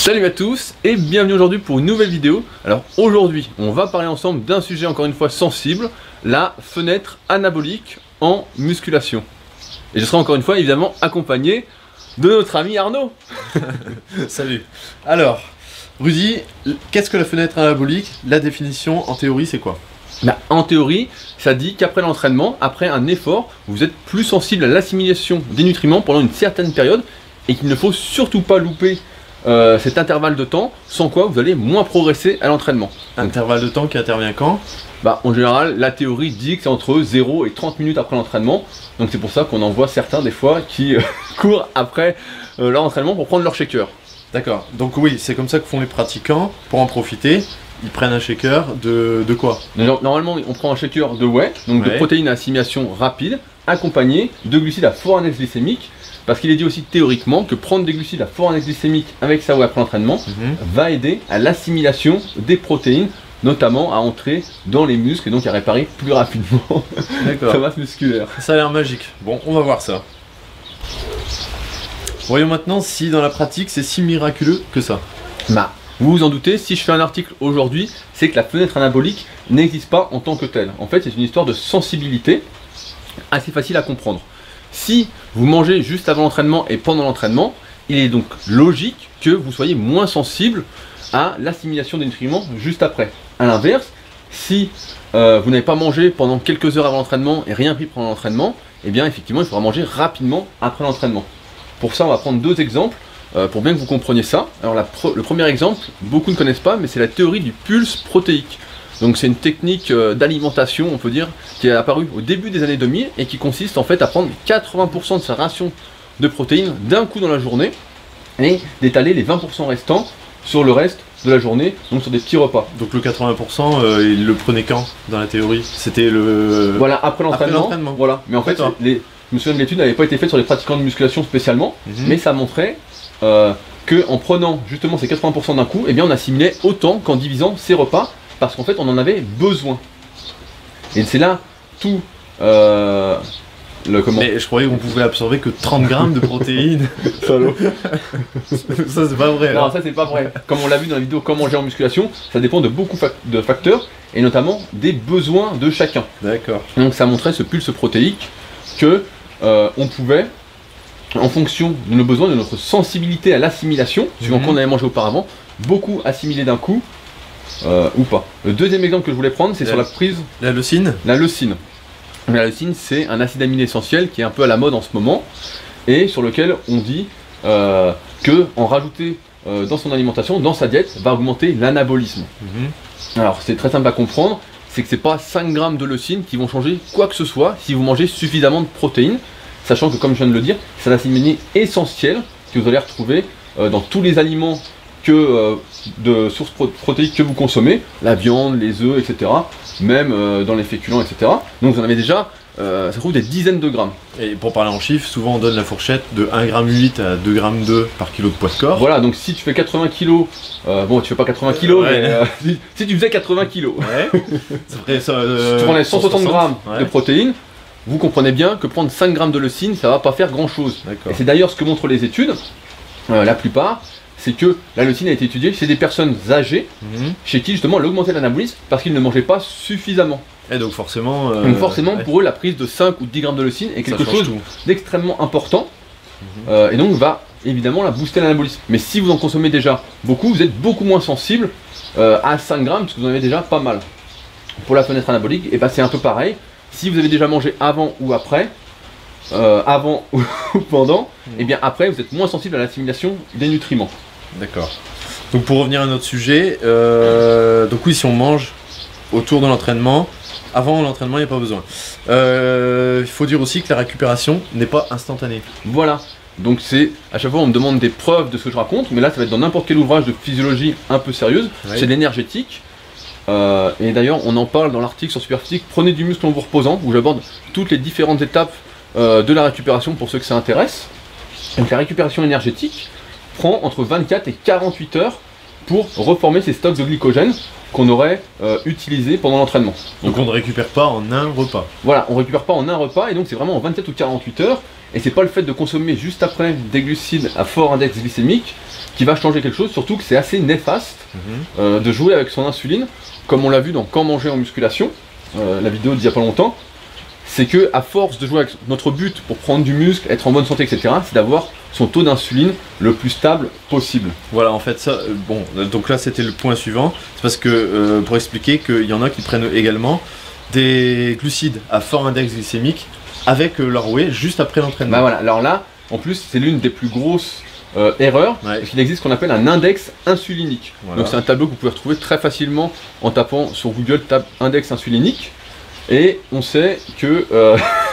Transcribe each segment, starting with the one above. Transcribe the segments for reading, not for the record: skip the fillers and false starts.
Salut à tous et bienvenue aujourd'hui pour une nouvelle vidéo. Alors aujourd'hui on va parler ensemble d'un sujet encore une fois sensible, la fenêtre anabolique en musculation. Et je serai encore une fois évidemment accompagné de notre ami Arnaud. Salut. Alors, Rudy, qu'est-ce que la fenêtre anabolique? La définition en théorie c'est quoi? En théorie, ça dit qu'après l'entraînement, après un effort, vous êtes plus sensible à l'assimilation des nutriments pendant une certaine période et qu'il ne faut surtout pas louper cet intervalle de temps, sans quoi vous allez moins progresser à l'entraînement. Intervalle de temps qui intervient quand? En général, la théorie dit que c'est entre 0 et 30 minutes après l'entraînement. Donc c'est pour ça qu'on en voit certains des fois qui courent après leur entraînement pour prendre leur shaker. D'accord, donc oui, c'est comme ça que font les pratiquants. Pour en profiter, ils prennent un shaker de quoi? Normalement, on prend un shaker de whey, donc de protéines à assimilation rapide, accompagné de glucides à fort index glycémique. Parce qu'il est dit aussi théoriquement que prendre des glucides à fort index glycémique avec sa whey après l'entraînement va aider à l'assimilation des protéines, notamment à entrer dans les muscles et donc à réparer plus rapidement sa masse musculaire. Ça a l'air magique. Bon, on va voir ça. Voyons maintenant si dans la pratique c'est si miraculeux que ça. Vous vous en doutez, si je fais un article aujourd'hui, c'est que la fenêtre anabolique n'existe pas en tant que telle. En fait, c'est une histoire de sensibilité assez facile à comprendre. Si vous mangez juste avant l'entraînement et pendant l'entraînement, il est donc logique que vous soyez moins sensible à l'assimilation des nutriments juste après. A l'inverse, si vous n'avez pas mangé pendant quelques heures avant l'entraînement et rien pris pendant l'entraînement, eh bien effectivement il faudra manger rapidement après l'entraînement. Pour ça on va prendre deux exemples pour bien que vous compreniez ça. Alors le premier exemple, beaucoup ne connaissent pas, mais c'est la théorie du pulse protéique. Donc c'est une technique d'alimentation, on peut dire, qui est apparue au début des années 2000 et qui consiste en fait à prendre 80% de sa ration de protéines d'un coup dans la journée et d'étaler les 20% restants sur le reste de la journée, donc sur des petits repas. Donc le 80%, il le prenait quand dans la théorie? C'était le... Voilà, après l'entraînement. Voilà. Mais en fait, je me souviens de l'étude n'avait pas été faite sur les pratiquants de musculation spécialement, mais ça montrait qu'en prenant justement ces 80% d'un coup, eh bien on assimilait autant qu'en divisant ses repas, parce qu'en fait on en avait besoin. Et c'est là tout Mais je croyais qu'on pouvait absorber que 30 grammes de protéines. Salaud. Ça c'est pas vrai. Non, ça c'est pas vrai. Comme on l'a vu dans la vidéo Comment manger en musculation, ça dépend de beaucoup de facteurs et notamment des besoins de chacun. D'accord. Donc ça montrait ce pulse protéique que on pouvait, en fonction de nos besoins, de notre sensibilité à l'assimilation, suivant qu'on avait mangé auparavant, beaucoup assimiler d'un coup. Ou pas. Le deuxième exemple que je voulais prendre, c'est sur la prise... La leucine. La leucine. La leucine, c'est un acide aminé essentiel qui est un peu à la mode en ce moment, et sur lequel on dit que en rajouter dans son alimentation, dans sa diète, va augmenter l'anabolisme. Alors c'est très simple à comprendre, c'est que c'est pas 5 grammes de leucine qui vont changer quoi que ce soit si vous mangez suffisamment de protéines, sachant que comme je viens de le dire, c'est un acide aminé essentiel que vous allez retrouver dans tous les aliments de sources protéiques que vous consommez, la viande, les œufs, etc. Même dans les féculents, etc. Donc vous en avez déjà, ça trouve des dizaines de grammes. Et pour parler en chiffres, souvent on donne la fourchette de 1,8 g à 2,2 g par kilo de poids de corps. Voilà, donc si tu fais 80 kg, bon tu fais pas 80 kg, mais si tu faisais 80 kg, ça ferait ça, tu prenais 160 grammes de protéines, vous comprenez bien que prendre 5 grammes de leucine, ça va pas faire grand chose. Et c'est d'ailleurs ce que montrent les études, la plupart, c'est que la leucine a été étudiée chez des personnes âgées, chez qui justement elle augmentait l'anabolisme parce qu'ils ne mangeaient pas suffisamment. Et donc forcément, pour eux la prise de 5 ou 10 grammes de leucine est quelque chose d'extrêmement important et donc va évidemment la booster l'anabolisme. Mais si vous en consommez déjà beaucoup, vous êtes beaucoup moins sensible à 5 grammes parce que vous en avez déjà pas mal. Pour la fenêtre anabolique, et c'est un peu pareil. Si vous avez déjà mangé avant ou après, avant ou pendant, et bien après vous êtes moins sensible à l'assimilation des nutriments. D'accord. Donc pour revenir à notre sujet, donc oui, si on mange autour de l'entraînement, avant l'entraînement il n'y a pas besoin. Il faut dire aussi que la récupération n'est pas instantanée. Voilà. Donc c'est, à chaque fois on me demande des preuves de ce que je raconte, mais là ça va être dans n'importe quel ouvrage de physiologie un peu sérieuse, c'est l'énergétique. Et d'ailleurs on en parle dans l'article sur Superphysique, prenez du muscle en vous reposant, où j'aborde toutes les différentes étapes de la récupération pour ceux que ça intéresse. Donc la récupération énergétique prend entre 24 et 48 heures pour reformer ces stocks de glycogène qu'on aurait utilisés pendant l'entraînement. Donc on ne récupère pas en un repas. Voilà, on ne récupère pas en un repas et donc c'est vraiment en 24 ou 48 heures. Et c'est pas le fait de consommer juste après des glucides à fort index glycémique qui va changer quelque chose, surtout que c'est assez néfaste de jouer avec son insuline, comme on l'a vu dans Quand manger en musculation, la vidéo d'il y a pas longtemps. C'est que à force de jouer avec notre but pour prendre du muscle, être en bonne santé, etc., c'est d'avoir son taux d'insuline le plus stable possible. Voilà, en fait, ça, bon, donc là c'était le point suivant. C'est parce que, pour expliquer qu'il y en a qui prennent également des glucides à fort index glycémique avec leur whey juste après l'entraînement. Bah voilà, alors là, en plus, c'est l'une des plus grosses erreurs, Ouais. parce qu'il existe ce qu'on appelle un index insulinique. Voilà. Donc c'est un tableau que vous pouvez retrouver très facilement en tapant sur Google tab index insulinique. Et on sait que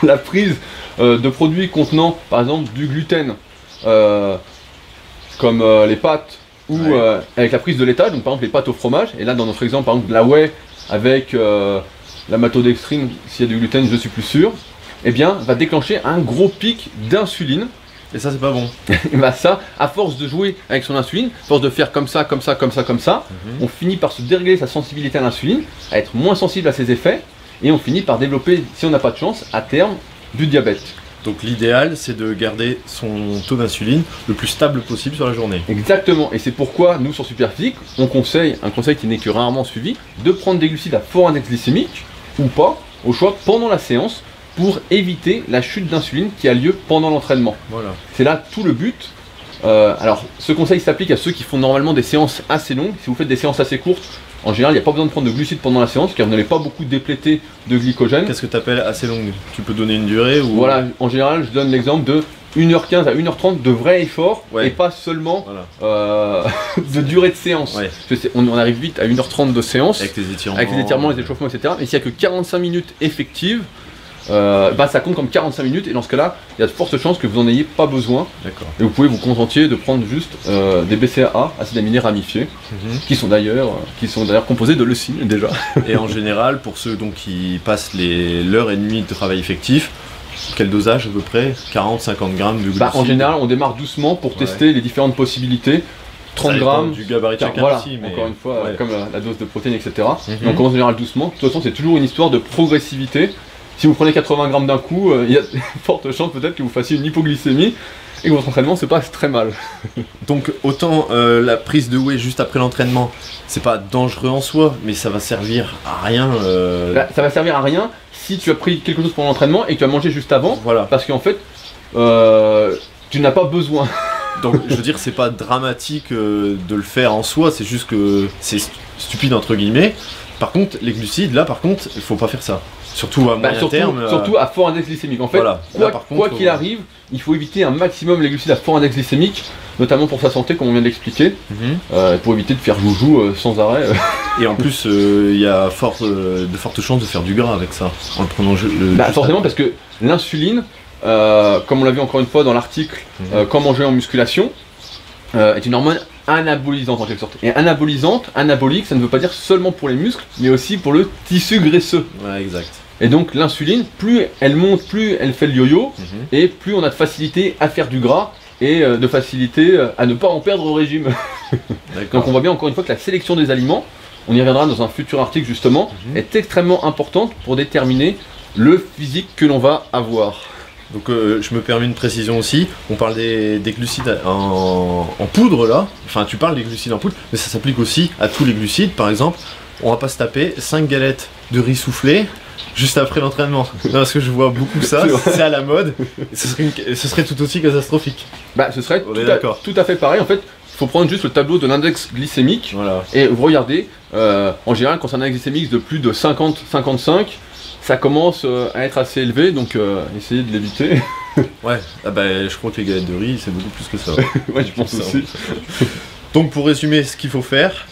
la prise de produits contenant par exemple du gluten, comme les pâtes, ou avec la prise de laitage, donc par exemple les pâtes au fromage, et là dans notre exemple par exemple de la whey avec la maltodextrine, s'il y a du gluten je suis plus sûr, eh bien va déclencher un gros pic d'insuline. Et ça c'est pas bon. Et bah ça, à force de jouer avec son insuline, à force de faire comme ça, comme ça, comme ça, comme ça, on finit par se dérégler sa sensibilité à l'insuline, à être moins sensible à ses effets, et on finit par développer, si on n'a pas de chance, à terme, du diabète. Donc l'idéal c'est de garder son taux d'insuline le plus stable possible sur la journée. Exactement, et c'est pourquoi nous sur Superphysique, on conseille, un conseil qui n'est que rarement suivi, de prendre des glucides à fort index glycémique, ou pas, au choix pendant la séance, pour éviter la chute d'insuline qui a lieu pendant l'entraînement. Voilà. C'est là tout le but. Alors ce conseil s'applique à ceux qui font normalement des séances assez longues. Si vous faites des séances assez courtes, en général il n'y a pas besoin de prendre de glucides pendant la séance car vous n'allez pas beaucoup dépléter de glycogène. Qu'est-ce que tu appelles assez longue? Tu peux donner une durée ou... Voilà, en général je donne l'exemple de 1h15 à 1h30 de vrai effort et pas seulement Voilà. de durée de séance. Ouais. Parce que on arrive vite à 1h30 de séance Avec les étirements. avec les étirements, les échauffements, etc. Mais s'il n'y a que 45 minutes effectives, bah ça compte comme 45 minutes et dans ce cas-là, il y a de fortes chances que vous n'en ayez pas besoin. D'accord. Et vous pouvez vous contenter de prendre juste des BCAA, acides aminés ramifiés, qui sont d'ailleurs composés de leucine déjà. Et en général, pour ceux donc qui passent l'heure et demie de travail effectif, quel dosage à peu près? 40-50 grammes de glucides? Bah, en général, on démarre doucement pour tester les différentes possibilités. 30 Ça dépend grammes, du gabarit de chacun voilà, aussi, mais encore une fois, ouais. comme la dose de protéines, etc. Et on commence en général doucement. De toute façon, c'est toujours une histoire de progressivité. Si vous prenez 80 grammes d'un coup, il y a de fortes chances peut-être que vous fassiez une hypoglycémie et que votre entraînement se passe très mal. Donc autant la prise de whey juste après l'entraînement, c'est pas dangereux en soi, mais ça va servir à rien. Là, ça va servir à rien si tu as pris quelque chose pendant l'entraînement et que tu as mangé juste avant, Voilà. parce qu'en fait, tu n'as pas besoin. Donc je veux dire, c'est pas dramatique de le faire en soi, c'est juste que c'est stupide entre guillemets. Par contre, les glucides, là par contre, il faut pas faire ça. Surtout à moyen terme. Surtout à fort index glycémique. En fait, Voilà. Là, par contre, quoi qu'il arrive, il faut éviter un maximum les glucides à fort index glycémique, notamment pour sa santé, comme on vient de l'expliquer, pour éviter de faire joujou sans arrêt. Et en plus, il y a de fortes chances de faire du gras avec ça, en le prenant Forcément, parce que l'insuline, comme on l'a vu encore une fois dans l'article Quand manger en musculation, est une hormone anabolisante en quelque sorte. Et anabolique, ça ne veut pas dire seulement pour les muscles, mais aussi pour le tissu graisseux. Ouais, exact. Et donc l'insuline, plus elle monte, plus elle fait le yo-yo, et plus on a de facilité à faire du gras, et de facilité à ne pas en perdre au régime. Donc on voit bien encore une fois que la sélection des aliments, on y reviendra dans un futur article justement, est extrêmement importante pour déterminer le physique que l'on va avoir. Donc je me permets une précision aussi, on parle des glucides en poudre là, enfin tu parles des glucides en poudre, mais ça s'applique aussi à tous les glucides. Par exemple, on va pas se taper 5 galettes de riz soufflé juste après l'entraînement. Parce que je vois beaucoup ça, c'est à la mode, et ce serait tout aussi catastrophique. Bah ce serait tout à fait pareil. En fait, il faut prendre juste le tableau de l'index glycémique, et vous regardez, en général quand c'est un index glycémique de plus de 50-55, ça commence à être assez élevé, donc essayez de l'éviter. Ouais, ah bah, je crois que les galettes de riz c'est beaucoup plus que ça. Ouais, je pense aussi. Donc pour résumer ce qu'il faut faire,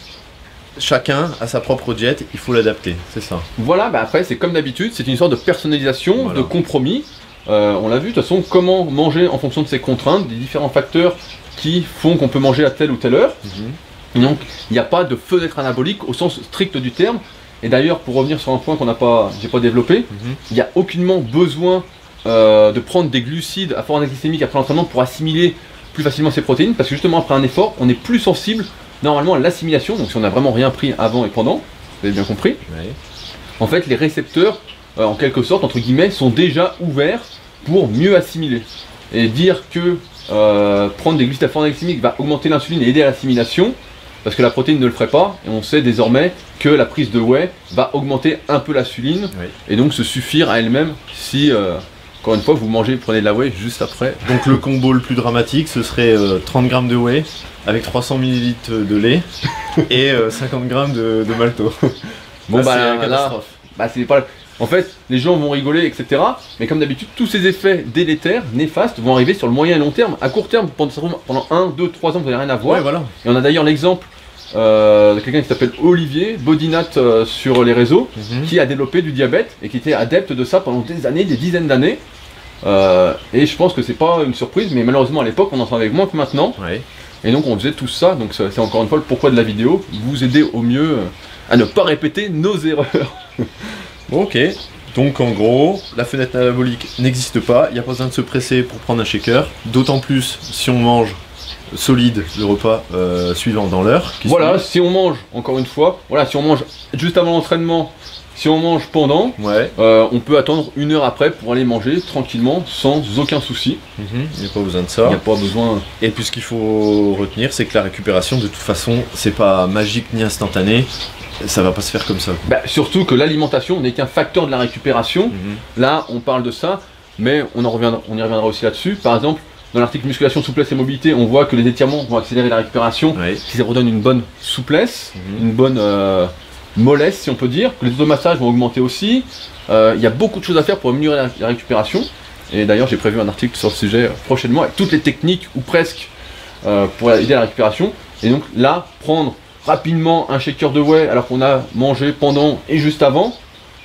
chacun a sa propre diète, il faut l'adapter, c'est ça. Voilà, bah après c'est comme d'habitude, c'est une histoire de personnalisation, de compromis. On l'a vu, de toute façon, comment manger en fonction de ses contraintes, des différents facteurs qui font qu'on peut manger à telle ou telle heure. Donc il n'y a pas de fenêtre anabolique au sens strict du terme. Et d'ailleurs, pour revenir sur un point j'ai pas développé, il n'y a aucunement besoin de prendre des glucides à fort index glycémique après l'entraînement pour assimiler plus facilement ces protéines, parce que justement après un effort, on est plus sensible normalement à l'assimilation, donc si on n'a vraiment rien pris avant et pendant, vous avez bien compris, en fait les récepteurs, en quelque sorte, entre guillemets, sont déjà ouverts pour mieux assimiler. Et dire que prendre des glucides à fort index glycémique va augmenter l'insuline et aider à l'assimilation, parce que la protéine ne le ferait pas, et on sait désormais que la prise de whey va augmenter un peu l'insuline, Oui. et donc se suffire à elle-même si, encore une fois, vous prenez de la whey juste après. Donc le combo le plus dramatique, ce serait 30 g de whey avec 300 ml de lait et 50 g de malto. Bon, Là, bah, c'est là, une catastrophe. bah, c'est pas... En fait, les gens vont rigoler, etc. Mais comme d'habitude, tous ces effets délétères, néfastes, vont arriver sur le moyen et long terme. À court terme, pendant 1, 2, 3 ans, vous n'avez rien à voir. Ouais, voilà. Et on a d'ailleurs l'exemple de quelqu'un qui s'appelle Olivier, Bodinat sur les réseaux, qui a développé du diabète et qui était adepte de ça pendant des années, des dizaines d'années. Et je pense que c'est pas une surprise, mais malheureusement à l'époque on en savait moins que maintenant. Ouais. Et donc on faisait tout ça, donc c'est encore une fois le pourquoi de la vidéo, vous aider au mieux à ne pas répéter nos erreurs. Bon, ok. Donc en gros, la fenêtre anabolique n'existe pas, il n'y a pas besoin de se presser pour prendre un shaker, d'autant plus si on mange solide le repas suivant dans l'heure. Voilà, si on mange, encore une fois, voilà, si on mange juste avant l'entraînement, si on mange pendant, Ouais. on peut attendre 1 heure après pour aller manger tranquillement, sans aucun souci. Il n'y a pas besoin de Il ça. n'y a pas besoin... Et puis ce qu'il faut retenir, c'est que la récupération, de toute façon, c'est pas magique ni instantané. Ça va pas se faire comme ça. Bah, surtout que l'alimentation n'est qu'un facteur de la récupération. Là, on parle de ça, mais on y reviendra aussi là-dessus. Par exemple, dans l'article musculation, souplesse et mobilité, on voit que les étirements vont accélérer la récupération, Ouais. qui redonne une bonne souplesse, une bonne mollesse, si on peut dire. Que les automassages vont augmenter aussi. Il y a beaucoup de choses à faire pour améliorer la récupération. Et d'ailleurs, j'ai prévu un article sur le sujet prochainement, avec toutes les techniques, ou presque, pour aider à la récupération. Et donc là, prendre rapidement un shaker de whey alors qu'on a mangé pendant et juste avant,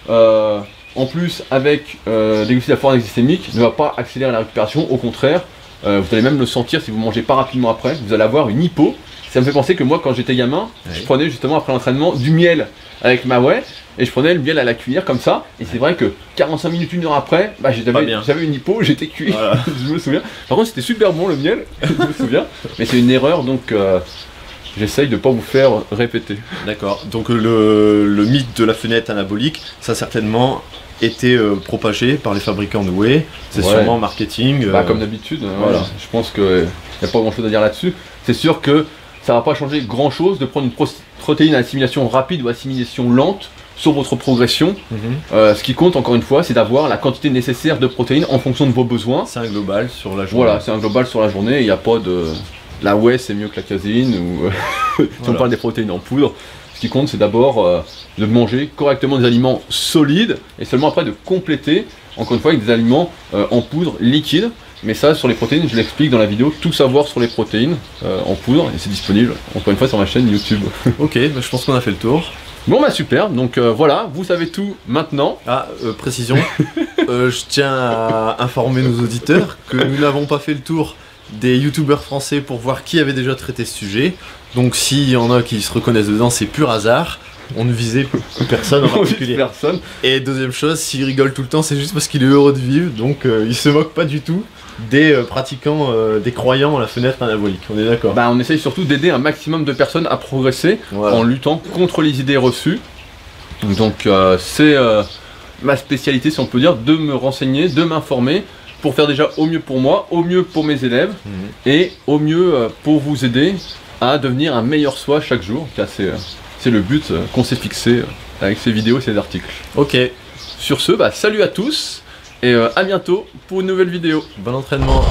en plus avec des glucides à fort index glycémique, ne va pas accélérer la récupération. Au contraire, vous allez même le sentir si vous mangez pas rapidement après, vous allez avoir une hypo. Ça me fait penser que moi, quand j'étais gamin, je prenais justement après l'entraînement du miel avec ma whey, et je prenais le miel à la cuillère comme ça, et c'est vrai que 45 minutes, 1 heure après, bah, j'avais une hypo, j'étais cuit, Voilà. je me souviens. Par contre c'était super bon le miel, je me souviens, mais c'est une erreur, donc j'essaye de ne pas vous faire répéter. D'accord. Donc le mythe de la fenêtre anabolique, ça a certainement été propagé par les fabricants de whey. C'est Ouais. sûrement marketing. Bah, comme d'habitude, voilà. ouais, je pense qu'il n'y a pas grand chose à dire là-dessus. C'est sûr que ça va pas changer grand chose de prendre une protéine à assimilation rapide ou assimilation lente sur votre progression. Ce qui compte encore une fois, c'est d'avoir la quantité nécessaire de protéines en fonction de vos besoins. C'est un global sur la journée. Voilà, c'est un global sur la journée, il n'y a pas de... La whey c'est mieux que la caséine, ou si on Voilà. parle des protéines en poudre. Ce qui compte c'est d'abord de manger correctement des aliments solides, et seulement après de compléter, encore une fois, avec des aliments en poudre liquide. Mais ça, sur les protéines, je l'explique dans la vidéo, tout savoir sur les protéines en poudre, et c'est disponible, encore une fois, sur ma chaîne YouTube. Ok, bah, je pense qu'on a fait le tour. Bon bah super, donc voilà, vous savez tout maintenant. Ah, précision. Je tiens à informer nos auditeurs que nous n'avons pas fait le tour des youtubeurs français pour voir qui avait déjà traité ce sujet. Donc s'il y en a qui se reconnaissent dedans, c'est pur hasard. On ne visait personne en particulier. Personne. Et deuxième chose, s'il rigole tout le temps, c'est juste parce qu'il est heureux de vivre. Donc il se moque pas du tout des pratiquants, des croyants à la fenêtre anabolique. On est d'accord. Bah on essaye surtout d'aider un maximum de personnes à progresser Voilà. en luttant contre les idées reçues. Donc c'est ma spécialité, si on peut dire, de me renseigner, de m'informer, pour faire déjà au mieux pour moi, au mieux pour mes élèves, et au mieux pour vous aider à devenir un meilleur soi chaque jour. Car c'est le but qu'on s'est fixé avec ces vidéos et ces articles. Ok, Sur ce, bah, salut à tous, et à bientôt pour une nouvelle vidéo. bon entraînement.